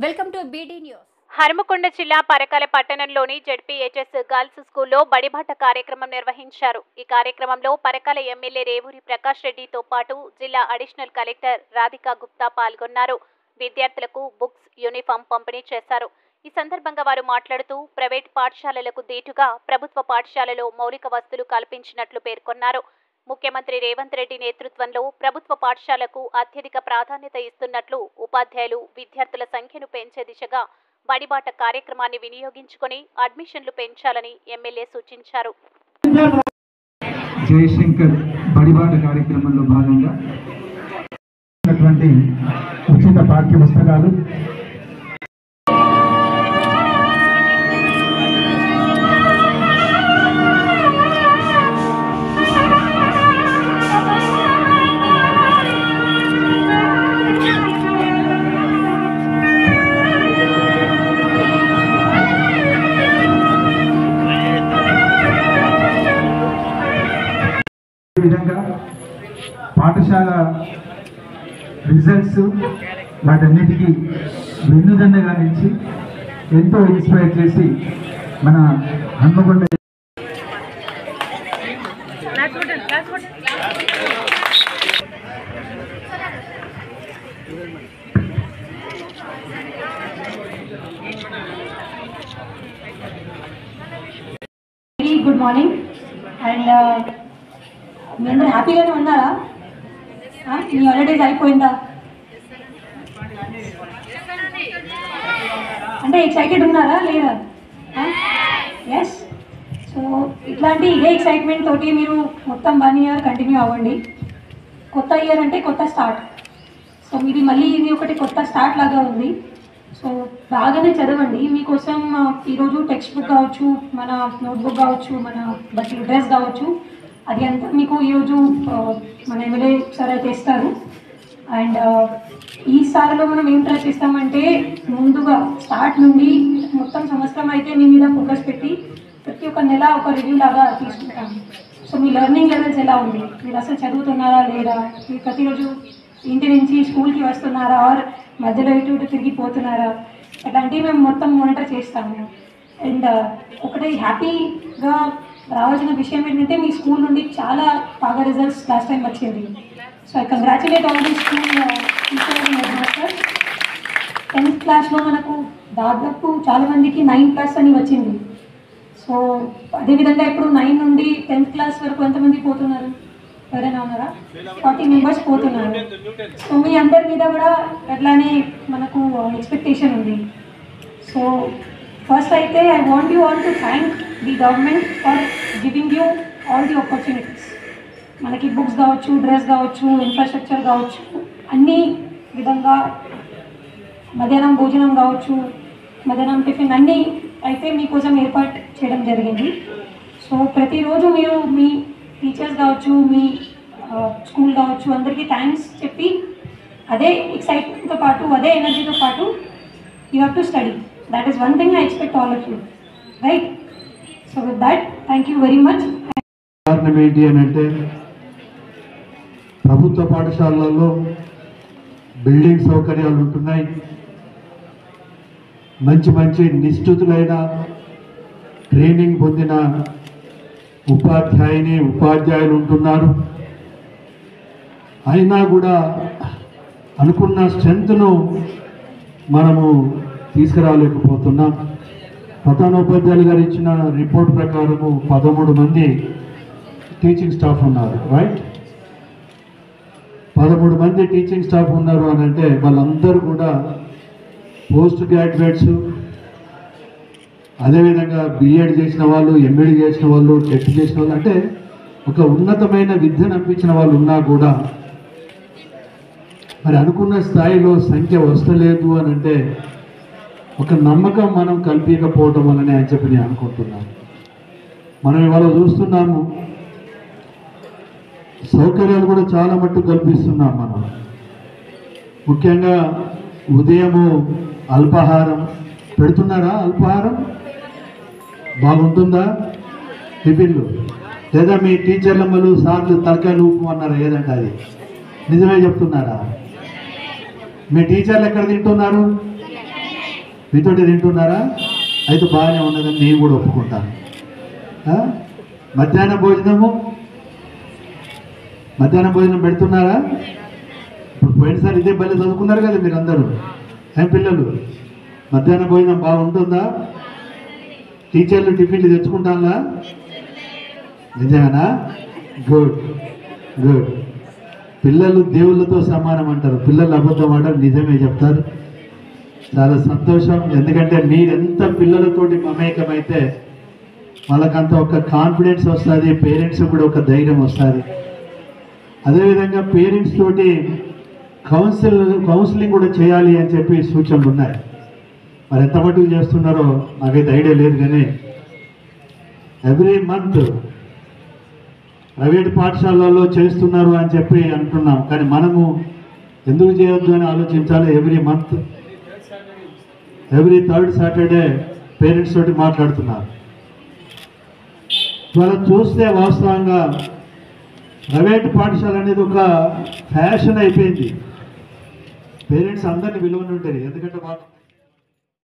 Welcome to BD news. Hanamkonda జిల్లా పరకాల పట్టణంలోని ZPHS girls స్కూల్లో బడిబాట కార్యక్రమం నిర్వహించారు. ఈ కార్యక్రమంలో పరకాల ఎమ్మెల్యే రేవూరి ప్రకాష్ రెడ్డితో పాటు జిల్లా అడిషనల్ కలెక్టర్ రాధికా గుప్తా పాల్గొన్నారు. విద్యార్థులకు బుక్స్, యూనిఫామ్ పంపిణీ చేశారు. ఈ సందర్భంగా వారు మాట్లాడుతూ ప్రైవేట్ పాఠశాలలకు దీటుగా ప్రభుత్వ పాఠశాలలో మౌలిక వసతులు కల్పించినట్లు పేర్కొన్నారు. ముఖ్యమంత్రి రేవంత్ రెడ్డి నేతృత్వంలో ప్రభుత్వ పాఠశాలకు అత్యధిక ప్రాధాన్యత ఇస్తున్నట్లు, ఉపాధ్యాయులు, విద్యార్థుల సంఖ్యను పెంచే దిశగా బడిబాట కార్యక్రమాన్ని వినియోగించుకొని అడ్మిషన్లు పెంచాలని ఎమ్మెల్యే సూచించారు. జయశంకర్ బడిబాట కార్యక్రమంలో భాగంగా ఉచిత పాఠ్య పుస్తకాలు, విధంగా పాఠశాల రిజల్ట్స్ వాటన్నిటికీ వెన్నుదన్నగా నిలిచి ఎంతో ఇన్స్పైర్ చేసి మన హన్మకొండ గుడ్ మార్నింగ్ అండ్ మీ అందరూ హ్యాపీగానే ఉన్నారా? మీ హాలిడేస్ అయిపోయిందా? అంటే ఎక్సైటెడ్ ఉన్నారా లేదా? ఎస్. సో ఇట్లాంటి ఇదే ఎక్సైట్మెంట్ తోటి మీరు మొత్తం 1 year కంటిన్యూ అవ్వండి. కొత్త ఇయర్ అంటే కొత్త స్టార్ట్. సో మీది మళ్ళీ ఇది ఒకటి కొత్త స్టార్ట్ లాగా ఉంది. సో బాగానే చదవండి. మీకోసం ఈరోజు టెక్స్ట్ బుక్ కావచ్చు, మన నోట్బుక్ కావచ్చు, మన బట్టి డ్రెస్ కావచ్చు, అది అంతా మీకు ఈరోజు మన ఎమ్మెల్యే సార్ అయితే ఇస్తారు. అండ్ ఈ సార్లో మనం ఏం ట్రై చేస్తామంటే ముందుగా స్టార్ట్ నుండి మొత్తం సంవత్సరం అయితే మీ మీద ఫోకస్ పెట్టి ప్రతి ఒక్క నెల ఒక రివ్యూ లాగా తీసుకుంటాం. సో మీ లెర్నింగ్ లెవెల్స్ ఎలా ఉంది, మీరు అసలు చదువుతున్నారా లేదా, మీరు ప్రతిరోజు ఇంటి నుంచి స్కూల్కి వస్తున్నారా, ఆర్ మధ్యలో ఇటు తిరిగిపోతున్నారా, అట్లాంటివి మేము మొత్తం మానిటర్ చేస్తాము. అండ్ ఒకటి హ్యాపీగా రావాల్సిన విషయం ఏంటంటే మీ స్కూల్ నుండి చాలా బాగా రిజల్ట్స్ లాస్ట్ టైం వచ్చింది. So I congratulate all the school teachers and head master. 10th క్లాస్లో మనకు దాదాపు చాలామందికి 9+ అని వచ్చింది. సో అదేవిధంగా ఇప్పుడు 9 నుండి 10th క్లాస్ వరకు ఎంతమంది పోతున్నారు? ఎవరైనా ఉన్నారా? 40 members పోతున్నారు. సో మీ అందరి మీద కూడా అట్లానే మనకు ఎక్స్పెక్టేషన్ ఉంది. సో ఫస్ట్ అయితే I want you all to thank the government for giving you all the opportunities. మనకి బుక్స్ కావచ్చు, డ్రెస్ కావచ్చు, ఇన్ఫ్రాస్ట్రక్చర్ కావచ్చు, అన్ని విధంగా మధ్యాహ్నం భోజనం కావచ్చు, మధ్యాహ్నం టిఫిన్ అన్నీ అయితే మీకోసం ఏర్పాటు చేయడం జరిగింది. సో ప్రతిరోజు మీరు మీ టీచర్స్ కావచ్చు, మీ స్కూల్ కావచ్చు, అందరికీ థ్యాంక్స్ చెప్పి అదే ఎక్సైట్మెంట్తో పాటు, అదే ఎనర్జీతో పాటు you have to study. That is one thing I expect all of you, right? So with that, thank you very much. కారణం ఏంటి అని అంటే ప్రభుత్వ పాఠశాలల్లో బిల్డింగ్ సౌకర్యాలు ఉంటున్నాయి, మంచి మంచి నిష్ఠితులైన ట్రైనింగ్ పొందిన ఉపాధ్యాయులు ఉంటున్నారు. అయినా కూడా అనుకున్న స్ట్రెంత్ను మనము తీసుకురాలేకపోతున్నాం. ప్రధానోపాధ్యాయులు గారు ఇచ్చిన రిపోర్ట్ ప్రకారము 13 మంది టీచింగ్ స్టాఫ్ ఉన్నారు, రైట్? 13 మంది టీచింగ్ స్టాఫ్ ఉన్నారు అని అంటే వాళ్ళందరూ కూడా పోస్ట్ గ్రాడ్యుయేట్స్, అదేవిధంగా బిఎడ్ చేసిన వాళ్ళు, ఎంఎడ్ చేసిన వాళ్ళు, టెట్ చేసిన వాళ్ళు, అంటే ఒక ఉన్నతమైన విద్యను అనిపించిన వాళ్ళు ఉన్నా కూడా మరి అనుకున్న స్థాయిలో సంఖ్య వస్తలేదు అని అంటే ఒక నమ్మకం మనం కల్పించకపోవడం వల్లనే అని చెప్పి నేను అనుకుంటున్నాను. మనం ఇవాళ చూస్తున్నాము, సౌకర్యాలు కూడా చాలా మట్టుకు కల్పిస్తున్నాం మనం. ముఖ్యంగా ఉదయము అల్పాహారం పెడుతున్నారా? అల్పాహారం బాగుంటుందా? టిఫిన్లు లేదా మీ టీచర్లమ్మలు సార్లు తలకాయలు ఊపమన్నారా? ఏదంటే అది నిజమే చెప్తున్నారా? మీ టీచర్లు ఎక్కడ తింటున్నారు? మీతోటి తింటున్నారా? అయితే బాగానే ఉన్నదని నేను కూడా ఒప్పుకుంటాను. మధ్యాహ్న భోజనం పెడుతున్నారా? ఇప్పుడు పోయినసారి ఇదే బలి చదువుకున్నారు కదా మీరు అందరూ. ఏం పిల్లలు, మధ్యాహ్న భోజనం బాగుంటుందా? టీచర్లు టిఫిన్లు తెచ్చుకుంటారా? నిజమేనా? Good good. పిల్లలు దేవుళ్ళతో సమానం అంటారు, పిల్లలు అబద్ధం అంటారు, నిజమే చెప్తారు. చాలా సంతోషం. ఎందుకంటే మీరెంత పిల్లలతోటి మమేకమైతే వాళ్ళకంత ఒక కాన్ఫిడెన్స్ వస్తుంది, పేరెంట్స్ కూడా ఒక ధైర్యం వస్తుంది. అదేవిధంగా పేరెంట్స్ తోటి కౌన్సిలింగ్ కూడా చేయాలి అని చెప్పి సూచనలు ఉన్నాయి. మరి ఎంత మటుకు చేస్తున్నారో నాకైతే ఐడియా లేదు, కానీ ఎవ్రీ మంత్ ప్రైవేట్ పాఠశాలల్లో చేస్తున్నారు అని చెప్పి అంటున్నాం, కానీ మనము ఎందుకు చేయొద్దు అని ఆలోచించాలి. Every month every third Saturday parents తోటి మాట్లాడుతున్నారు. ఇవాళ చూస్తే వాస్తవంగా ప్రైవేట్ పాఠశాల అనేది ఒక ఫ్యాషన్ అయిపోయింది. పేరెంట్స్ అందరినీ విలువని ఉంటారు, ఎందుకంటే వాళ్ళు